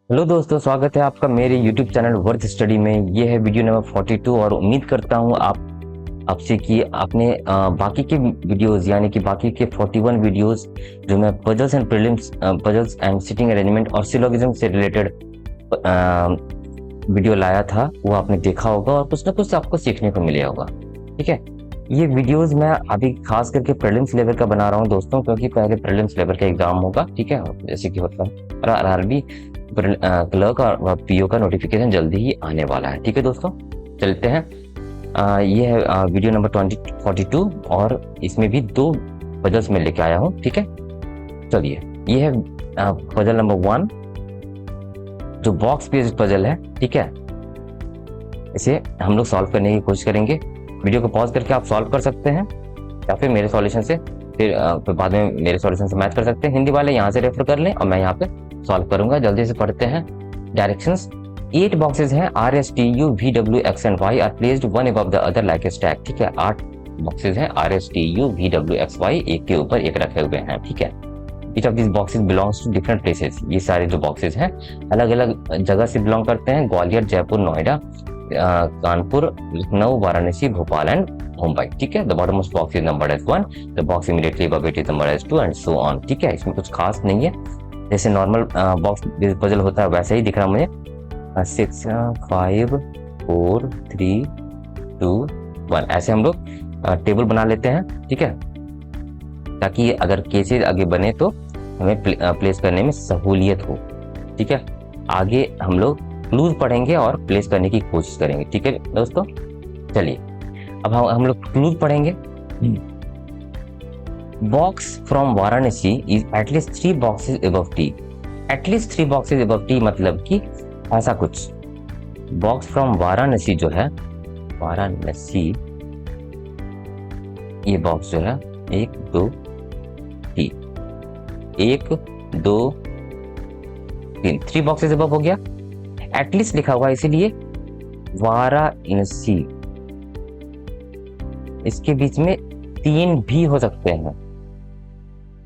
Hello दोस्तों, स्वागत है आपका मेरे YouTube चैनल वर्थ स्टडी में। ये है वीडियो नंबर 42 और उम्मीद करता हूँ आपसे कि आपने बाकी के वीडियोस यानी कि बाकी के 41 वीडियोस जो मैं puzzles and prelims, puzzles and sitting arrangement और सिलोगिज्म से रिलेटेड वीडियो लाया था वो आपने देखा होगा और कुछ ना कुछ आपको सीखने को मिला होगा। ठीक है, ये वीडियोस मैं अभी खास करके प्रीलिम्स लेवल का बना रहा हूँ दोस्तों, क्योंकि पहले प्रीलिम्स लेवल का एग्जाम होगा। ठीक है, जैसे कि होता है और आरआरबी क्लर्क और पीओ का नोटिफिकेशन जल्दी ही आने वाला है। ठीक है दोस्तों, चलते हैं। ये है वीडियो नंबर 42 और इसमें भी 2 पजल्स में लेके आया हूँ। ठीक है, चलिए। ये है पजल नंबर 1 जो बॉक्स बेस्ड पजल है। ठीक है, इसे हम लोग सॉल्व करने की कोशिश करेंगे। वीडियो को पॉज करके आप सॉल्व कर सकते हैं या फिर मेरे सॉल्यूशन से फिर बाद में मेरे सॉल्यूशन से मैच कर सकते हैं। हिंदी वाले यहाँ से रेफर कर लें और मैं यहाँ पे सॉल्व करूंगा। जल्दी से पढ़ते हैं डायरेक्शंस। 8 बॉक्सेस हैं R S T U V W X and Y are placed one above the other like a stack. ठीक है, 8 बॉक्सेस हैं R S T U V W X Y एक के ऊपर एक रखे हुए हैं। ठीक है, each of this boxes belongs to different places. ये सारे जो बॉक्सेस हैं अलग अलग जगह से बिलोंग करते हैं। ग्वालियर, जयपुर, नोएडा, कानपुर, लखनऊ, वाराणसी, भोपाल एंड मुंबई। ठीक है, the bottommost box is numbered as 1, the box immediately above it is numbered as 2 and so on. ठीक है, इसमें कुछ खास नहीं है, जैसे नॉर्मल बॉक्स पजल होता है वैसे ही दिख रहा मुझे। 6 5 4 3 2 1 ऐसे हम लोग टेबल बना लेते हैं। ठीक है, ताकि अगर केसेस आगे बने तो हमें प्लेस करने में सहूलियत हो। ठीक है, आगे हम लोग क्लूज पढ़ेंगे और प्लेस करने की कोशिश करेंगे। ठीक है दोस्तों, चलिए अब हम लोग क्लूज पढ़ेंगे। Box from Varanasi is at least 3 boxes above T. At least 3 boxes above T मतलब कि ऐसा कुछ। Box from वाराणसी जो है, वाराणसी ये बॉक्स जो है 1 2 T 1 2 3 3 बॉक्सेस अबव हो गया। एटलीस्ट लिखा हुआ इसीलिए वाराणसी, इसके बीच में 3 भी हो सकते हैं।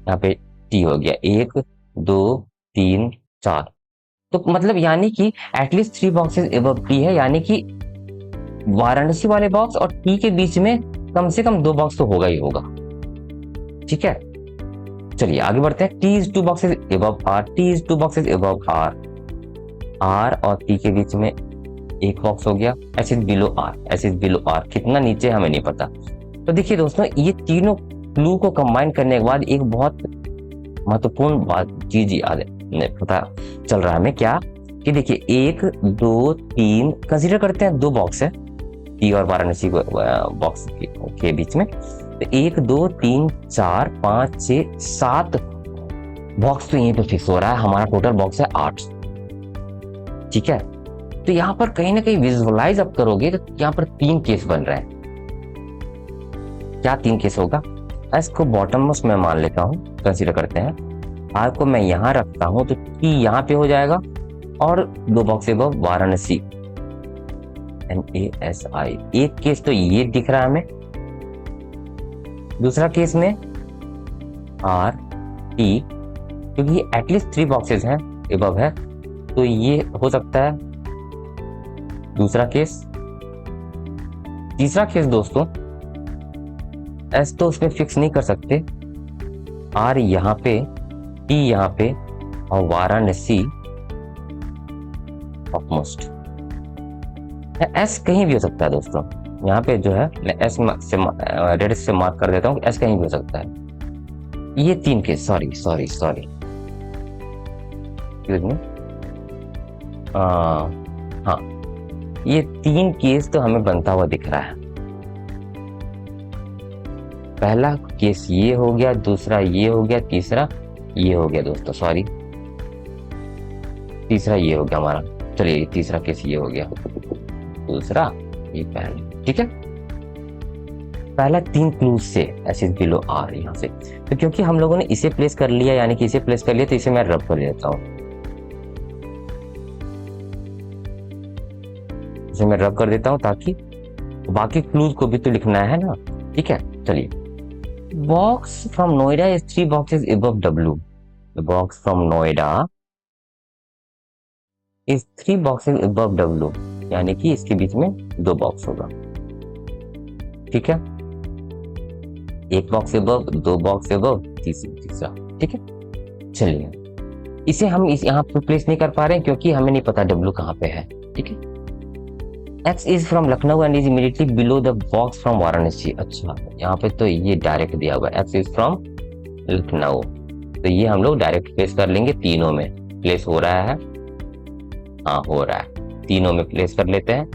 यहाँ पे टी हो गया 1 2 3 4, तो मतलब यानी कि एटलीस्ट 3 बॉक्सेस एबव टी है, यानी कि वाराणसी वाले बॉक्स और टी के बीच में कम से कम 2 बॉक्स तो होगा ही होगा। ठीक है, चलिए आगे बढ़ते हैं। T is 2 boxes above R, T is 2 boxes above R, R और टी के बीच में 1 बॉक्स हो गया। S is below R, S is below R कितना नीचे हमें नहीं पता। तो देखिए दोस्तों, ये तीनों क्लू को कंबाइन करने के बाद एक बहुत महत्वपूर्ण बात चीज याद पता चल रहा है हमें, क्या कि देखिए 1 2 3 कंसीडर करते हैं 2 बॉक्स है टी और वाराणसी बॉक्स के बीच में, तो 1 2 3 4 5 6 7 बॉक्स तो यहीं पे फिक्स हो रहा है। हमारा टोटल बॉक्स है 8। ठीक है, तो यहाँ पर कहीं ना कहीं विजुअलाइज आप करोगे तो यहाँ पर 3 केस बन रहे हैं। क्या 3 केस होगा? एस को बॉटम मोस्ट में मान लेता हूँ, कंसीडर करते हैं। आर को मैं यहाँ रखता हूँ तो टी यहाँ पे हो जाएगा और 2 बॉक्स अबव वाराणसी NASI। एक केस तो ये दिख रहा है हमें। दूसरा केस में आर टी, क्योंकि एटलीस्ट 3 बॉक्सेस हैं अबव है, तो ये हो सकता है दूसरा केस। तीसरा केस दोस्तों, एस तो उसमें फिक्स नहीं कर सकते, आर यहाँ पे, टी यहाँ पे और वाराणसी टॉपमोस्ट। एस कहीं भी हो सकता है दोस्तों। यहाँ पे जो है मैं एस से रेड से मार्क कर देता हूँ, एस कहीं भी हो सकता है। ये 3 केस, सॉरी हाँ, ये 3 केस तो हमें बनता हुआ दिख रहा है। पहला केस ये हो गया, दूसरा ये हो गया, तीसरा ये हो गया दोस्तों, सॉरी तीसरा ये हो गया हमारा। चलिए तीसरा केस ये हो गया, दूसरा ये पहला। ठीक है, पहला 3 क्लूज से एस इज बिलो आर यहाँ से, तो क्योंकि हम लोगों ने इसे प्लेस कर लिया, यानी कि इसे प्लेस कर लिया, तो इसे मैं रब कर देता हूँ। इसे मैं रब कर देता हूँ ताकि बाकी क्लूज को भी तो लिखना है ना। ठीक है, चलिए। Box from Noida is 3 boxes above W. The box from Noida is 3 boxes above W, यानी कि इसके बीच में 2 बॉक्स होगा। ठीक है, 1 बॉक्स अबव, 2 बॉक्स अबव, तीसरा। ठीक है, चलिए इसे हम यहाँ पे प्लेस नहीं कर पा रहे हैं क्योंकि हमें नहीं पता W कहाँ पे है। ठीक है, X is from Lucknow and is immediately below the box from Varanasi. अच्छा, यहाँ पे तो ये डायरेक्ट दिया हुआ है, X is from लखनऊ, तो ये हम लोग डायरेक्ट प्लेस कर लेंगे। तीनों में प्लेस हो रहा है, हाँ हो रहा है, तीनों में प्लेस कर लेते हैं।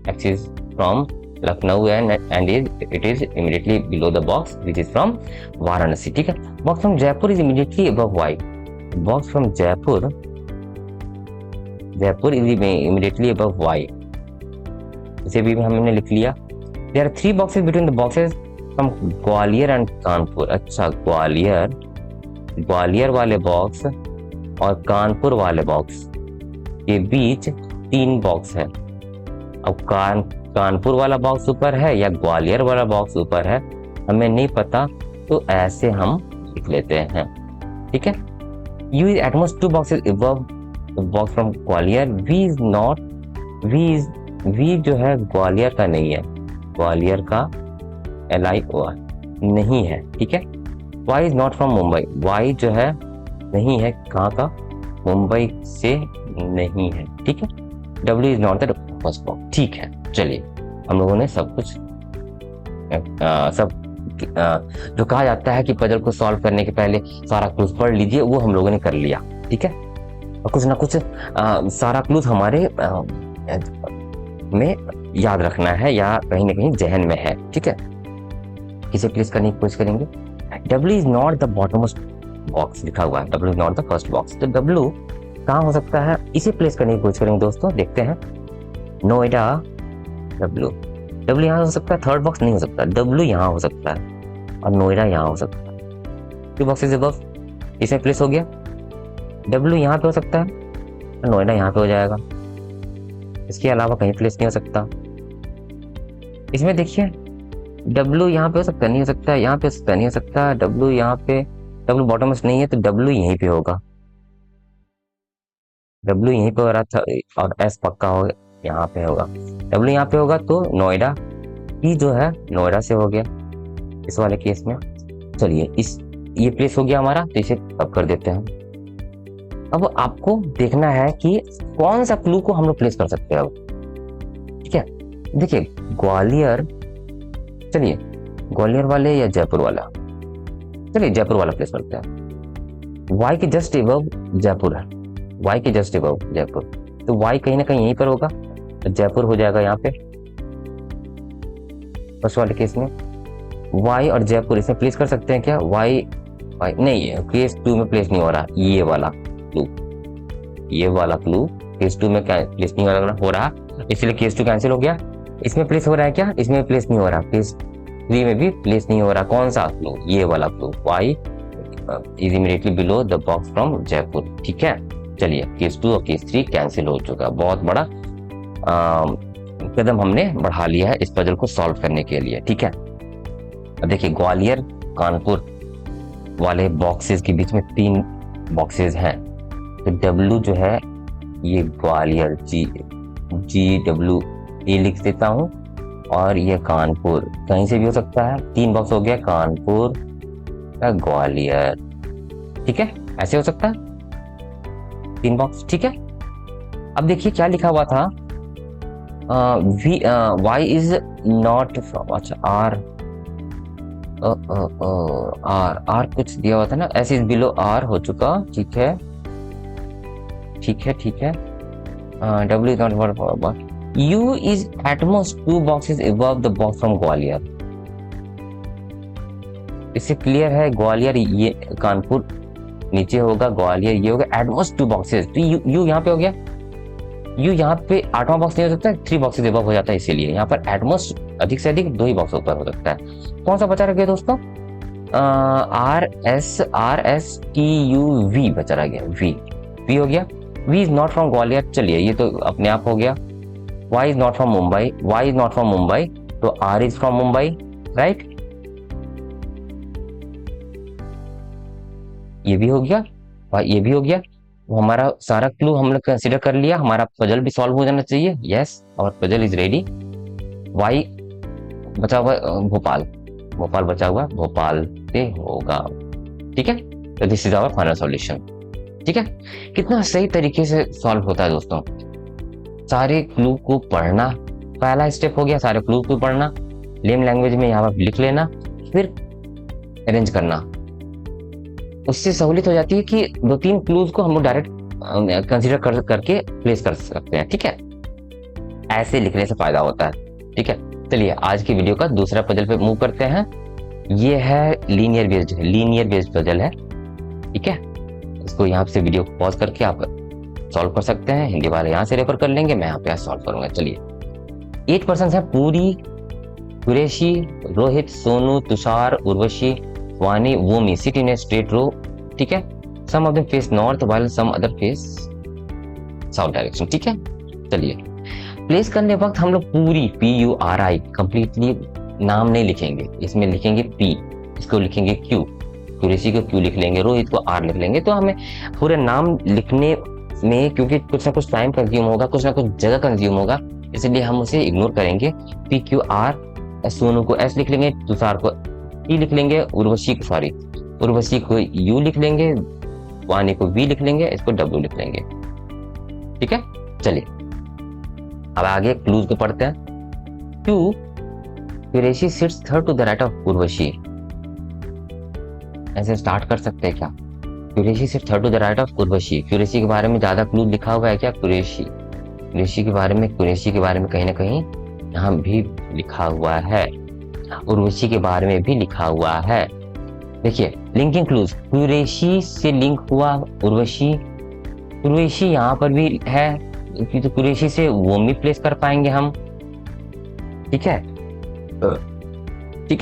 X is from Lucknow and it is immediately below the box which is from Varanasi. ठीक है, box from Jaipur is immediately above Y, box from Jaipur is immediately above Y, इसे भी हमने लिख लिया। There are 3 boxes between the boxes from Gwalior and Kanpur. अच्छा, ग्वालियर वाले box और कानपुर वाले बॉक्स के बीच 3 बॉक्स है। अब कानपुर वाला बॉक्स ऊपर है या ग्वालियर वाला बॉक्स ऊपर है, हमें नहीं पता, तो ऐसे हम लिख लेते हैं। ठीक है, U is at most 2 boxes above the box from Gwalior. V जो है ग्वालियर का नहीं है, ग्वालियर का LIOR नहीं है। ठीक है, Y is not from Mumbai, Y जो है नहीं है, कहाँ का, मुंबई से नहीं है। ठीक है, W is not the first box। ठीक है, चलिए हम लोगों ने सब कुछ जो कहा जाता है कि पजल को सॉल्व करने के पहले सारा क्लूज पढ़ लीजिए, वो हम लोगों ने कर लिया। ठीक है, और कुछ ना कुछ सारा क्लूज हमारे में याद रखना है या कहीं ना कहीं जहन में है। ठीक है, इसे प्लेस करने की कोशिश करेंगे। W is not the bottommost box लिखा हुआ है, W is not the first box, तो W कहाँ हो सकता है, इसे प्लेस करने की कोशिश करेंगे दोस्तों। देखते हैं, नोएडा, W यहाँ हो सकता है, थर्ड बॉक्स नहीं हो सकता, W यहाँ हो सकता है और नोएडा यहाँ हो सकता है। 2 बॉक्सेस अबव, इसमें प्लेस हो गया। W यहाँ पे हो सकता है, नोएडा यहाँ पे हो जाएगा, इसके अलावा कहीं प्लेस नहीं हो सकता। इसमें देखिए, W यहाँ पे हो सकता नहीं हो सकता, यहाँ पे हो सकता नहीं हो सकता, W यहाँ पे, W बॉटम में नहीं है तो W यहीं पे होगा, W यहीं पे हो रहा था और S पक्का हो यहाँ पे होगा, W यहाँ पे होगा, तो नोएडा ही जो है नोएडा से हो गया इस वाले केस में। चलिए ये प्लेस हो गया हमारा, तो इसे अब कर देते हैं। अब आपको देखना है कि कौन सा क्लू को हम लोग प्लेस कर सकते हैं अब। ठीक है, देखिए ग्वालियर, चलिए ग्वालियर वाले या जयपुर वाला, चलिए जयपुर वाला प्लेस करते हैं। Y के जस्ट अबव जयपुर है, Y के जस्ट अबव जयपुर, तो Y कहीं ना कहीं यहीं पर होगा, तो जयपुर हो जाएगा यहाँ पे फर्स्ट वाले केस में। Y और जयपुर इसमें प्लेस कर सकते हैं क्या, Y नहीं है, केस 2 में प्लेस नहीं हो रहा, ये वाला क्लू केस 2 में प्लेस नहीं हो रहा, इसलिए केस 2 कैंसिल हो गया। इसमें प्लेस हो रहा है क्या, इसमें प्लेस नहीं हो रहा, केस 3 में भी प्लेस नहीं हो रहा। कौन सा क्लू, ये वाला clue, Y is immediately below the box from Jaipur. ठीक है, चलिए केस 2 और केस 3 कैंसिल हो चुका, बहुत बड़ा कदम हमने बढ़ा लिया है इस पजल को सॉल्व करने के लिए। ठीक है, अब देखिए ग्वालियर कानपुर वाले बॉक्सेस के बीच में 3 बॉक्सेस हैं, तो W जो है ये ग्वालियर GW ये लिख देता हूँ, और ये कानपुर कहीं से भी हो सकता है, 3 बॉक्स हो गया, कानपुर ग्वालियर। ठीक है, ऐसे हो सकता है 3 बॉक्स। ठीक है, अब देखिए क्या लिखा हुआ था, Y इज नॉट फ्रॉम, अच्छा R कुछ दिया हुआ था ना, S इज बिलो R हो चुका। ठीक है, W is not for, U is at most 2 boxes above the box from Gwalior. इससे क्लियर है, ग्वालियर ये कानपुर नीचे होगा, ग्वालियर ये होगा, at most 2 boxes, तो U यहाँ पे हो गया, U यहाँ पे 8वां बॉक्स नहीं हो सकता, 3 boxes above हो जाता है, इसीलिए यहाँ पर at most अधिक से अधिक 2 ही बॉक्स ऊपर हो सकता है। कौन सा बचा रह गया दोस्तों, RSTUV बचा रह गया, V हो गया। V is not from Gwalior, चलिए ये तो अपने आप हो गया। Y is not from Mumbai, Y is not from Mumbai, तो R is from Mumbai, right, ये भी हो गया, ये भी हो गया, हमारा सारा क्लू हम लोग कंसिडर कर लिया, हमारा पजल भी सॉल्व हो जाना चाहिए। यस, और पजल इज रेडी। वाई बचा हुआ भोपाल, भोपाल बचा हुआ, भोपाल पे होगा। ठीक है, तो this is our final solution. ठीक है, कितना सही तरीके से सॉल्व होता है दोस्तों। सारे क्लू को पढ़ना, पहला स्टेप हो गया, सारे क्लू को पढ़ना, लेम लैंग्वेज में यहाँ पर लिख लेना, फिर अरेंज करना। उससे सहूलियत हो जाती है कि 2-3 क्लूज को हम लोग डायरेक्ट कंसीडर करके प्लेस कर सकते हैं। ठीक है, ऐसे लिखने से फायदा होता है। ठीक है, चलिए आज की वीडियो का दूसरा पजल पे मूव करते हैं। ये है लीनियर बेस्ड पजल है। ठीक है, इसको यहाँ से वीडियो को पॉज करके आप सॉल्व कर सकते हैं। हिंदी वाले यहाँ से रेफर कर लेंगे, मैं यहाँ पे सॉल्व करूंगा। चलिए, 8 पर्सन है, पूरी, कुरैशी, रोहित, सोनू, तुषार, उर्वशी, वानी, Bommai sit in a straight row. ठीक है, some of them face north while some other face south direction. ठीक है, चलिए प्लेस करने वक्त हम लोग पूरी PURI कंप्लीटली नाम नहीं लिखेंगे, इसमें लिखेंगे P, इसको लिखेंगे Q, कुरैशी को Q लिख लेंगे, रोहित को R लिख लेंगे। तो हमें पूरे नाम लिखने में क्योंकि कुछ ना कुछ टाइम कंज्यूम होगा, कुछ ना कुछ जगह कंज्यूम होगा, इसलिए हम उसे इग्नोर करेंगे। PQR, सोनू को S लिख लेंगे, तुषार को T लिख लेंगे, उर्वशी को U लिख लेंगे, वानी को V लिख लेंगे, इसको W लिख लेंगे। ठीक है, चलिए अब आगे क्लूज को पढ़ते हैं। 2, Qureshi sits third to the right of Urvashi. ऐसे स्टार्ट कर सकते हैं क्या? Qureshi sits third to the right of Urvashi. Qureshi के बारे में ज्यादा क्लू लिखा हुआ है क्या? कुरैशी के बारे में कहीं ना कहीं यहाँ भी लिखा हुआ है, उर्वशी के बारे में भी लिखा हुआ है। देखिए लिंकिंग क्लूज, कुरैशी से लिंक हुआ उर्वशी यहाँ पर भी है, तो कुरैशी से वो भी प्लेस कर पाएंगे हम। ठीक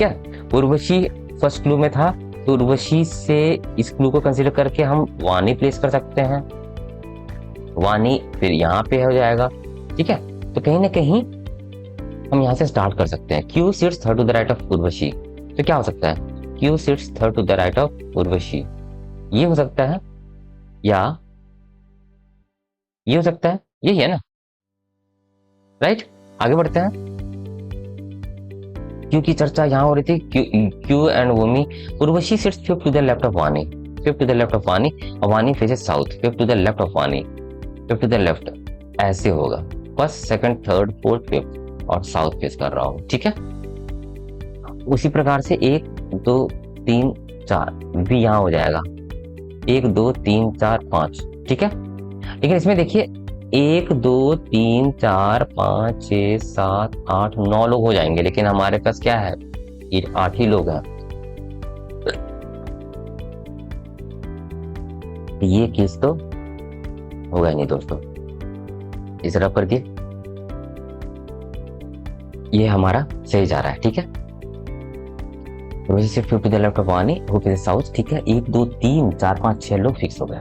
है, उर्वशी फर्स्ट क्लू में था, तो उर्वशी से इस क्लू को कंसीडर करके हम वानी प्लेस कर सकते हैं, वानी फिर यहाँ पे हो जाएगा। ठीक है, तो कहीं ना कहीं हम यहाँ से स्टार्ट कर सकते हैं। Q sits third to the right of Urvashi, तो क्या हो सकता है? Q sits third to the right of Urvashi, ये हो सकता है, या ये हो सकता है, यही है ना, राइट। आगे बढ़ते हैं। क्यू की चर्चा यहाँ हो रही थी, क्यू एंड वोमी। Urvashi sits fifth to the left of Vani, और Vani faces south, fifth to the left of Vani, fifth to the left, ऐसे होगा। First, second, third, fourth, fifth और साउथ फेस कर रहा हूँ। ठीक है, उसी प्रकार से 1 2 3 4 भी यहाँ हो जाएगा, 1 2 3 4 5। ठीक है, लेकिन इसमें देखिए 1 2 3 4 5 6 7 8 9 लोग हो जाएंगे, लेकिन हमारे पास क्या है, ये 8 ही लोग हैं। ये केस तो होगा ही नहीं दोस्तों। इस तरह कर दिए, ये हमारा सही जा रहा है। ठीक है, से टू द लेफ्ट ऑफ वानी, होके साउथ। ठीक है, 1 2 3 4 5 6 लोग फिक्स हो गए।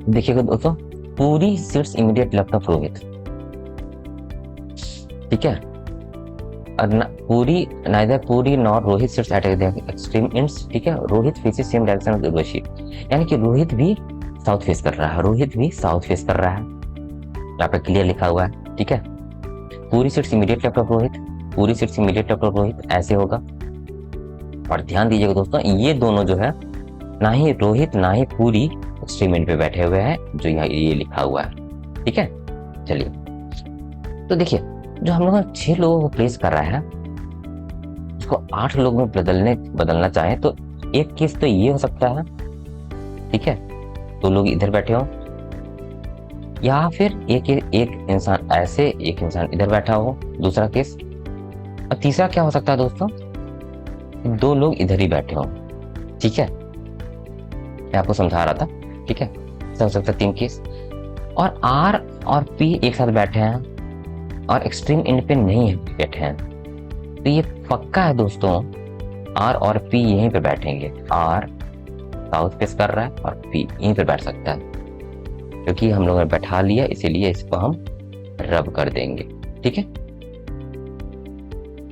देखिएगा दोस्तों, पूरी sits immediate left of Rohit. ठीक है, नाइदर पूरी nor Rohit seats eight extreme ends. ठीक है, Rohit faces same direction of Urvashi, यानी कि रोहित भी साउथ फेस कर रहा है, यहाँ पे क्लियर लिखा हुआ है। ठीक है, पूरी sits immediate left of Rohit, ऐसे होगा। और ध्यान दीजिएगा दोस्तों, ये दोनों जो है, ना ही रोहित ना ही पूरी एक्सट्रीम एंड पे बैठे हुए हैं, जो यहाँ ये लिखा हुआ है। ठीक है, चलिए तो देखिए, जो हम लोग 6 लोगों को प्लेस कर रहा है, उसको 8 लोग में बदलना चाहें तो एक केस तो ये हो सकता है। ठीक है, 2 लोग इधर बैठे हो, या फिर एक इंसान ऐसे, एक इंसान इधर बैठा हो, दूसरा केस। और तीसरा क्या हो सकता है दोस्तों, 2 लोग इधर ही बैठे हो। ठीक है, मैं आपको समझा रहा था। ठीक है, हो सकता है 3 केस, और R और P एक साथ बैठे हैं और एक्सट्रीम एंड पे नहीं बैठे हैं, तो ये पक्का है दोस्तों, R और P यहीं पे बैठेंगे। R साउथ फेस कर रहा है और P यहीं पे बैठ सकता है, क्योंकि हम लोगों ने बैठा लिया, इसीलिए इसको हम रब कर देंगे। ठीक है,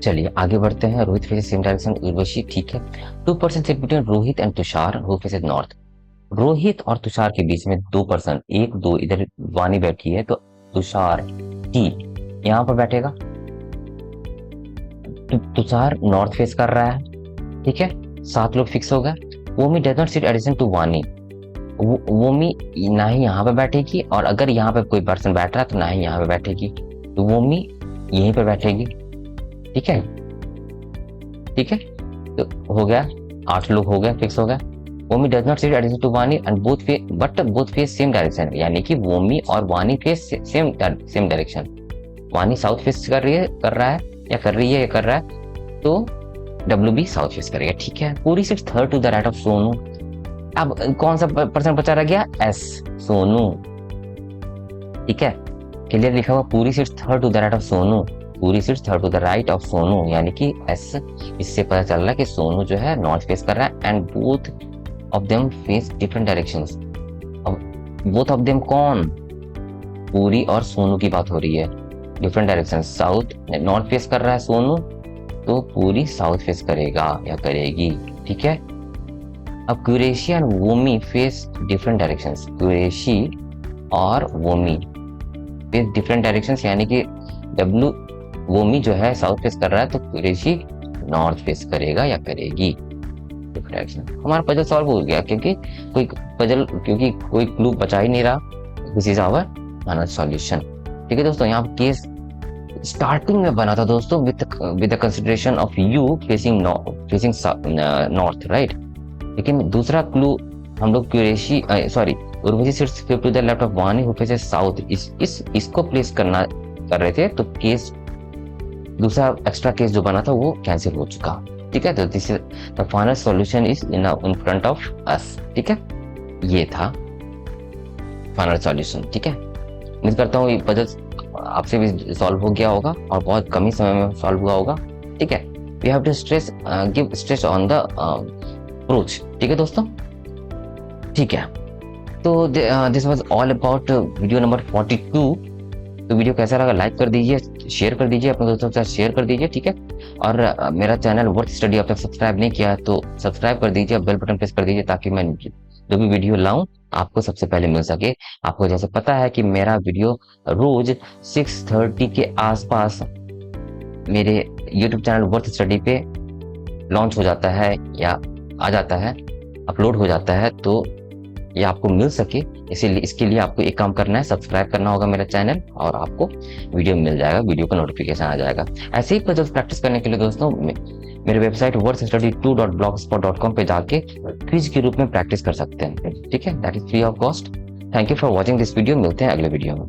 चलिए आगे बढ़ते हैं। Rohit faces same direction, Urvashi, ठीक है। 2% set between Rohit and Tushar who faces north. Rohit और तुषार के बीच में 2%, 1 2, इधर वानी बैठी है तो तुषार टी यहाँ पर बैठेगा। तुषार नॉर्थ फेस कर रहा है, ठीक है, 7 लोग फिक्स हो गए। वोमी does not sit adjacent to Vani, वोमी ना ही यहाँ पे बैठेगी और अगर यहाँ पे कोई पर्सन बैठ रहा है तो ना ही यहाँ पे बैठेगी, तो वोमी यहीं पे बैठेगी, ठीक है। ठीक है, तो हो गया, 8 लोग हो गए, फिक्स हो गया। वोमी does not sit adjacent to Vani and both face same direction, यानी कि वोमी और Vani face same direction. Vani south face कर रहा है या कर रही है या कर रहा है, तो डब्ल्यू बी साउथ फेस करेगा, ठीक है। पूरी sits third to the right of Sonu. अब कौन सा पर्सन बचा रह गया? एस, सोनू, ठीक है। क्लियर लिखा हुआ, Puri sits third to the right of Sonu, Puri sits third to the right of Sonu, यानी कि एस। इससे पता चल रहा है कि सोनू जो है नॉर्थ फेस कर रहा है and both of them face different directions. Both of them कौन? पूरी और सोनू की बात हो रही है, different direction. South north face कर रहा है सोनू, तो पूरी साउथ फेस करेगा या करेगी, ठीक है। अब क्यूरेशी एंड वोमी फेस डिफरेंट डायरेक्शंस, क्यूरेशी और वोमी फेस डिफरेंट डायरेक्शंस, यानी कि डब्ल्यू वोमी जो है साउथ फेस कर रहा है तो क्यूरेशी नॉर्थ फेस करेगा या करेगी, डिफरेंट डायरेक्शन। हमारा पजल सॉल्व हो गया, क्योंकि कोई क्लू बचा ही नहीं रहा। This is our final solution, ठीक है दोस्तों। यहाँ केस स्टार्टिंग में बना था दोस्तों with the consideration of you facing north, right. लेकिन दूसरा क्लू हम लोग क्यूरेशी Urvashi sits to the left of Vani who faces south, इसको प्लेस कर रहे थे, तो केस दूसरा एक्स्ट्रा केस जो बना था वो कैंसिल हो चुका, ठीक है। तो this is the final solution is in front of us, ठीक है। ये था फाइनल सॉल्यूशन, ठीक है। उम्मीद करता हूँ ये पजल आपसे भी सॉल्व हो गया होगा और बहुत कम ही समय में सॉल्व हुआ होगा, ठीक है। We have to give stress on the approach, ठीक है दोस्तों, ठीक है। तो this was all about video number 42। तो वीडियो कैसा लगा लाइक कर दीजिए, शेयर कर दीजिए, अपने दोस्तों के साथ शेयर कर दीजिए, ठीक है। और मेरा चैनल वर्थ स्टडी अब तक सब्सक्राइब नहीं किया है तो सब्सक्राइब कर दीजिए, बेल बटन प्रेस कर दीजिए, ताकि मैं जो भी वीडियो लाऊं आपको सबसे पहले मिल सके। आपको जैसे पता है कि मेरा वीडियो रोज 6:30 के आसपास मेरे YouTube चैनल वर्थ स्टडी पे लॉन्च हो जाता है या आ जाता है, अपलोड हो जाता है, तो ये आपको मिल सके इसीलिए इसके लिए आपको एक काम करना है, सब्सक्राइब करना होगा मेरा चैनल और आपको वीडियो मिल जाएगा, वीडियो का नोटिफिकेशन आ जाएगा। ऐसे ही पजल्स प्रैक्टिस करने के लिए दोस्तों मेरे वेबसाइट worthstudy2.blogspot.com पे जाके क्विज के रूप में प्रैक्टिस कर सकते हैं, ठीक है। That is free of cost. Thank you for watching this video. मिलते हैं अगले वीडियो में।